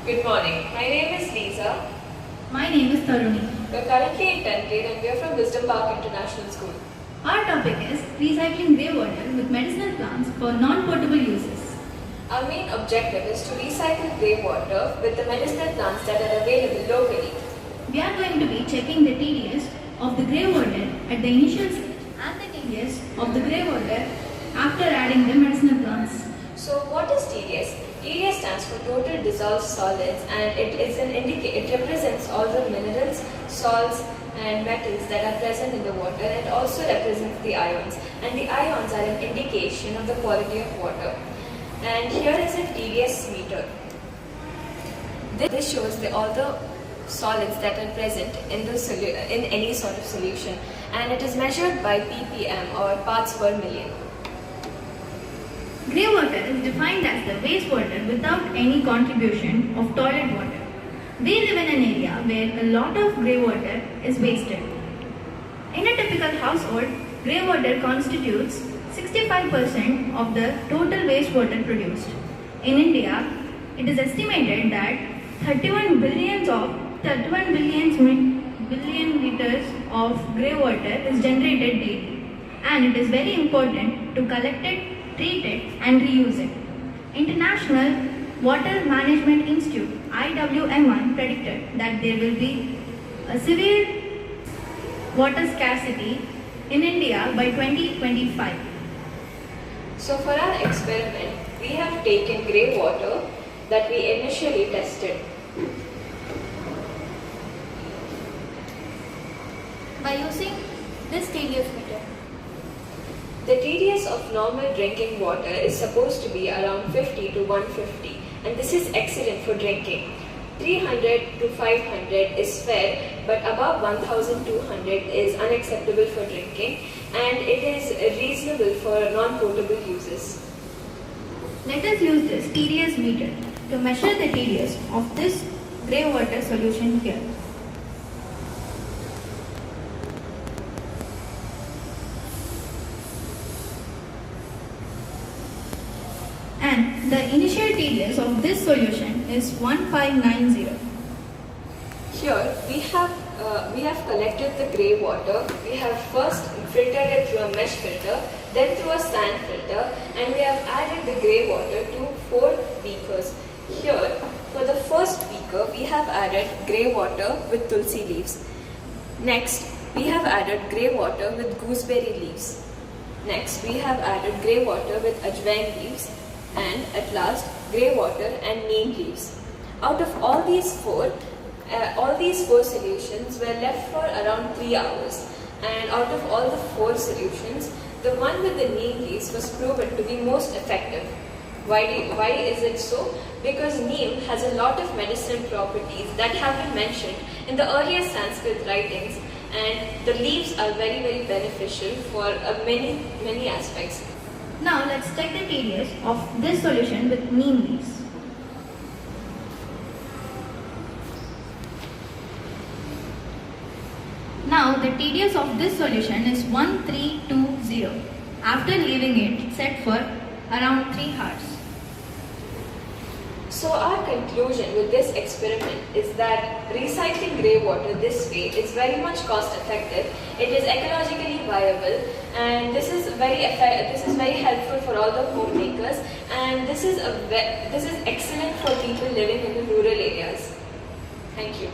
Good morning. My name is Lisa. My name is Taruni. We are currently in 10th grade and we are from Wisdom Park International School. Our topic is recycling grey water with medicinal plants for non-potable uses. Our main objective is to recycle grey water with the medicinal plants that are available locally. We are going to be checking the TDS of the grey water at the initial stage and the TDS of the grey water after adding the medicinal plants. So what is TDS? TDS stands for total dissolved solids and it represents all the minerals, salts and metals that are present in the water, and it also represents the ions. And the ions are an indication of the quality of water. And here is a TDS meter. This shows all the solids that are present in any sort of solution, and it is measured by ppm or parts per million. Grey water is defined as the wastewater without any contribution of toilet water. We live in an area where a lot of grey water is wasted. In a typical household, grey water constitutes 65% of the total wastewater produced. In India, it is estimated that 31 billion liters of grey water is generated daily, and it is very important to collect it, treat it and reuse it. International Water Management Institute IWMI predicted that there will be a severe water scarcity in India by 2025. So for our experiment, we have taken grey water that we initially tested. By using this TDS meter. The TDS of normal drinking water is supposed to be around 50 to 150, and this is excellent for drinking. 300 to 500 is fair, but above 1200 is unacceptable for drinking, and it is reasonable for non-potable uses. Let us use this TDS meter to measure the TDS of this grey water solution here. And the initial TDS of this solution is 1590. Here we have collected the grey water. We have first filtered it through a mesh filter, then through a sand filter, and we have added the grey water to 4 beakers. Here, for the first beaker, we have added grey water with tulsi leaves. Next, we have added grey water with gooseberry leaves. Next, we have added grey water with ajwain leaves. And at last, grey water and neem leaves. Out of all these four solutions were left for around 3 hours. And out of all the 4 solutions, the one with the neem leaves was proven to be most effective. Why is it so? Because neem has a lot of medicinal properties that have been mentioned in the earlier Sanskrit writings, and the leaves are very, very beneficial for many aspects. Now let's check the TDS of this solution with neem leaves. Now the TDS of this solution is 1320 after leaving it set for around 3 hours. So our conclusion with this experiment is that recycling grey water this way is very much cost effective, it is ecologically viable, and this is very helpful for all the homemakers, and this is excellent for people living in the rural areas. Thank you.